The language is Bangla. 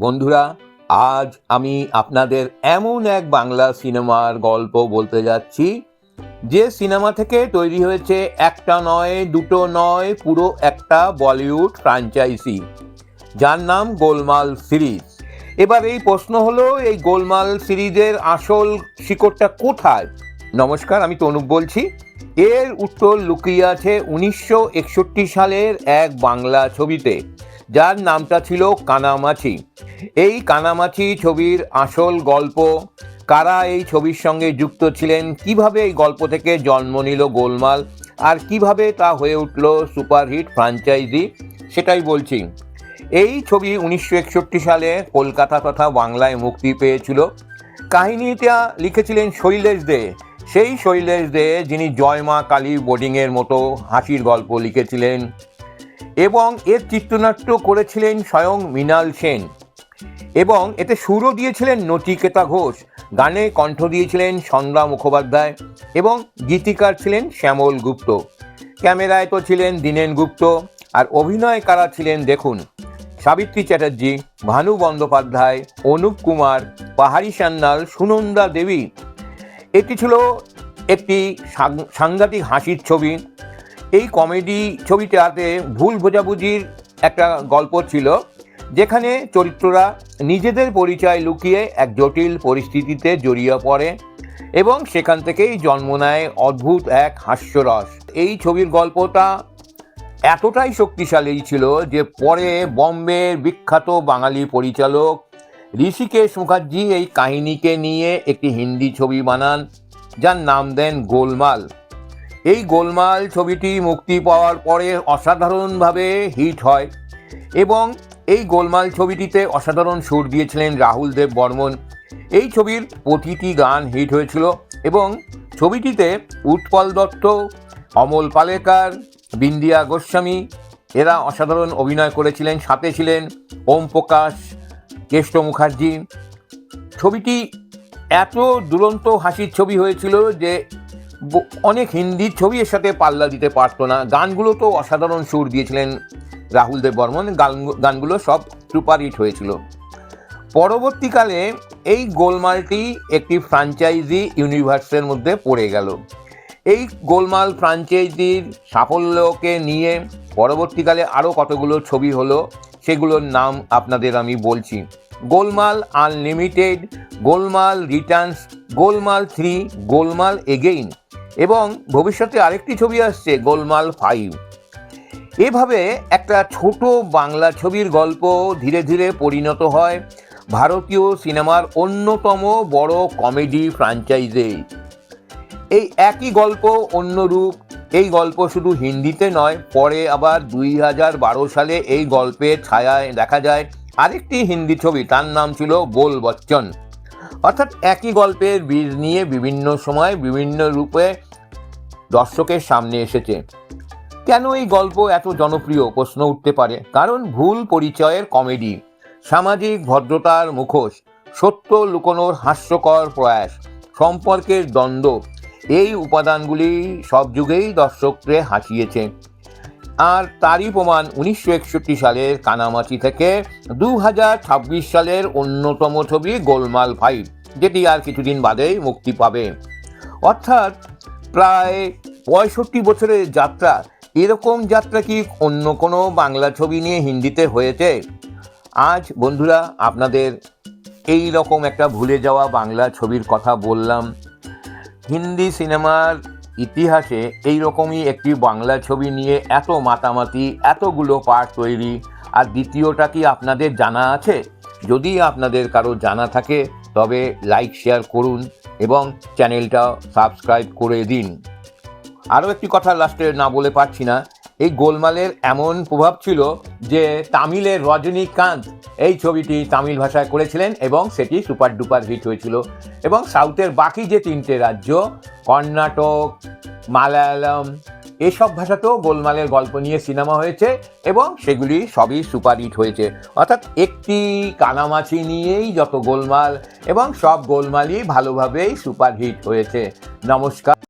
বন্ধুরা, আজ আমি আপনাদের এমন এক বাংলা সিনেমার গল্প বলতে যাচ্ছি যে সিনেমা থেকে তৈরি হয়েছে একটা নয়, দুটো নয়, পুরো একটা বলিউড ফ্র্যাঞ্চাইজি, যার নাম গোলমাল সিরিজ। এবার এই প্রশ্ন হলো, এই গোলমাল সিরিজের আসল শিকড়টা কোথায়? নমস্কার, আমি তনুপ বলছি। এর উত্তর লুকিয়ে আছে 1961 সালের এক বাংলা ছবিতে, যার নামটা ছিল কানামাছি। এই কানামাছি ছবির আসল গল্প, কারা এই ছবির সঙ্গে যুক্ত ছিলেন, কিভাবে এই গল্প থেকে জন্ম নিল গোলমাল, আর কিভাবে তা হয়ে উঠল সুপারহিট ফ্র্যাঞ্চাইজি, সেটাই বলছি। এই ছবি 1961 সালে কলকাতা তথা বাংলায় মুক্তি পেয়েছিল। কাহিনীটা লিখেছিলেন শৈলেশ দে, সেই শৈলেশ দে যিনি জয় মা কালী বোর্ডিংয়ের মতো হাসির গল্প লিখেছিলেন, এবং এর চিত্রনাট্য করেছিলেন স্বয়ং মৃণাল সেন, এবং এতে সুরও দিয়েছিলেন নচিকেতা ঘোষ, গানে কণ্ঠ দিয়েছিলেন সন্ধ্যা মুখোপাধ্যায়, এবং গীতিকার ছিলেন শ্যামল গুপ্ত। ক্যামেরায় তো ছিলেন দীনেন গুপ্ত, আর অভিনয় কারা ছিলেন দেখুন: সাবিত্রী চ্যাটার্জি, ভানু বন্দ্যোপাধ্যায়, অনুপ কুমার, পাহাড়ি সান্যাল, সুনন্দা দেবী। এটি ছিল একটি সাংঘাতিক হাসির ছবি। এই কমেডি ছবিটাতে ভুল বোঝাবুঝির একটা গল্প ছিল, যেখানে চরিত্ররা নিজেদের পরিচয় লুকিয়ে এক জটিল পরিস্থিতিতে জড়িয়ে পড়ে, এবং সেখান থেকেই জন্ম নেয় অদ্ভুত এক হাস্যরস। এই ছবির গল্পটা এতটাই শক্তিশালী ছিল যে পরে বম্বের বিখ্যাত বাঙালি পরিচালক ঋষিকেশ মুখার্জি এই কাহিনীকে নিয়ে একটি হিন্দি ছবি বানান, যার নাম দেন গোলমাল। এই গোলমাল ছবিটি মুক্তি পাওয়ার পরে অসাধারণভাবে হিট হয়, এবং এই গোলমাল ছবিটিতে অসাধারণ সুর দিয়েছিলেন রাহুল দেব বর্মন। এই ছবির প্রতিটি গান হিট হয়েছিল, এবং ছবিটিতে উৎপল দত্ত, অমল পালেকার, বিন্দিয়া গোস্বামী এরা অসাধারণ অভিনয় করেছিলেন। সাথে ছিলেন ওম প্রকাশ, কেষ্ট মুখার্জি। ছবিটি এত দুরন্ত হাসির ছবি হয়েছিল যে অনেক হিন্দি ছবি এর সাথে পাল্লা দিতে পারতো না। গানগুলো তো অসাধারণ সুর দিয়েছিলেন রাহুল দেব বর্মন, গানগুলো সব সুপারহিট হয়েছিল। পরবর্তীকালে এই গোলমালটি একটি ফ্র্যাঞ্চাইজি ইউনিভার্সের মধ্যে পড়ে গেল। এই গোলমাল ফ্র্যাঞ্চাইজির সাফল্যকে নিয়ে পরবর্তীকালে আরও কতগুলো ছবি হলো, সেগুলোর নাম আপনাদের আমি বলছি: গোলমাল আনলিমিটেড, গোলমাল রিটার্নস, গোলমাল 3, গোলমাল এগেইন, এবং ভবিষ্যতে আরেকটি ছবি আসছে গোলমাল 5। এভাবে একটা ছোট বাংলা ছবির গল্প ধীরে ধীরে পরিণত হয় ভারতীয় সিনেমার অন্যতম বড় কমেডি ফ্র্যাঞ্চাইজি। এই একই গল্প অন্য রূপ। এই গল্প শুধু হিন্দিতে নয়, পরে আবার 2012 সালে এই গল্পের ছায়ায় দেখা যায় আরেকটি হিন্দি ছবি, তার নাম ছিল বোল বচ্চন। অর্থাৎ একই গল্পের বীজ নিয়ে বিভিন্ন সময় বিভিন্ন রূপে দর্শকের সামনে এসেছে। কেন এই গল্প এত জনপ্রিয় প্রশ্ন উঠতে পারে। কারণ ভুল পরিচয়ের কমেডি, সামাজিক ভদ্রতার মুখোশ, সত্য লুকোনোর হাস্যকর প্রয়াস, সম্পর্কের দ্বন্দ্ব, এই উপাদানগুলি সব যুগেই দর্শককে হাসিয়েছে। আর তারই প্রমাণ 1961 সালের কানামাছি থেকে 2026 সালের অন্যতম ছবি গোলমাল 5, যেটি আর কিছুদিন বাদেই মুক্তি পাবে। অর্থাৎ প্রায় 65 বছরের যাত্রা। এরকম যাত্রা কি অন্য কোনো বাংলা ছবি নিয়ে হিন্দিতে হয়েছে? আজ বন্ধুরা আপনাদের এই রকম একটা ভুলে যাওয়া বাংলা ছবির কথা বললাম। হিন্দি সিনেমার ইতিহাসে এই রকমই একটি বাংলা ছবি নিয়ে এত মাতামাতি, এতগুলো পার্ট তৈরি, আর দ্বিতীয়টা কি আপনাদের জানা আছে? যদি আপনাদের কারো জানা থাকে তবে লাইক শেয়ার করুন এবং চ্যানেলটা সাবস্ক্রাইব করে দিন। আরও একটি কথা লাস্টে না বলে পারছি না, এই গোলমালের এমন প্রভাব ছিল যে তামিলের রজনীকান্ত এই ছবিটি তামিল ভাষায় করেছিলেন, এবং সেটি সুপার ডুপার হিট হয়েছিল। এবং সাউথের বাকি যে 3টে রাজ্য, কর্ণাটক, মালায়ালম, এসব ভাষাতেও গোলমালের গল্প নিয়ে সিনেমা হয়েছে, এবং সেগুলি সবই সুপার হিট হয়েছে। অর্থাৎ একটি কানামাছি নিয়েই যত গোলমাল, এবং সব গোলমালই ভালোভাবেই সুপার হিট হয়েছে। নমস্কার।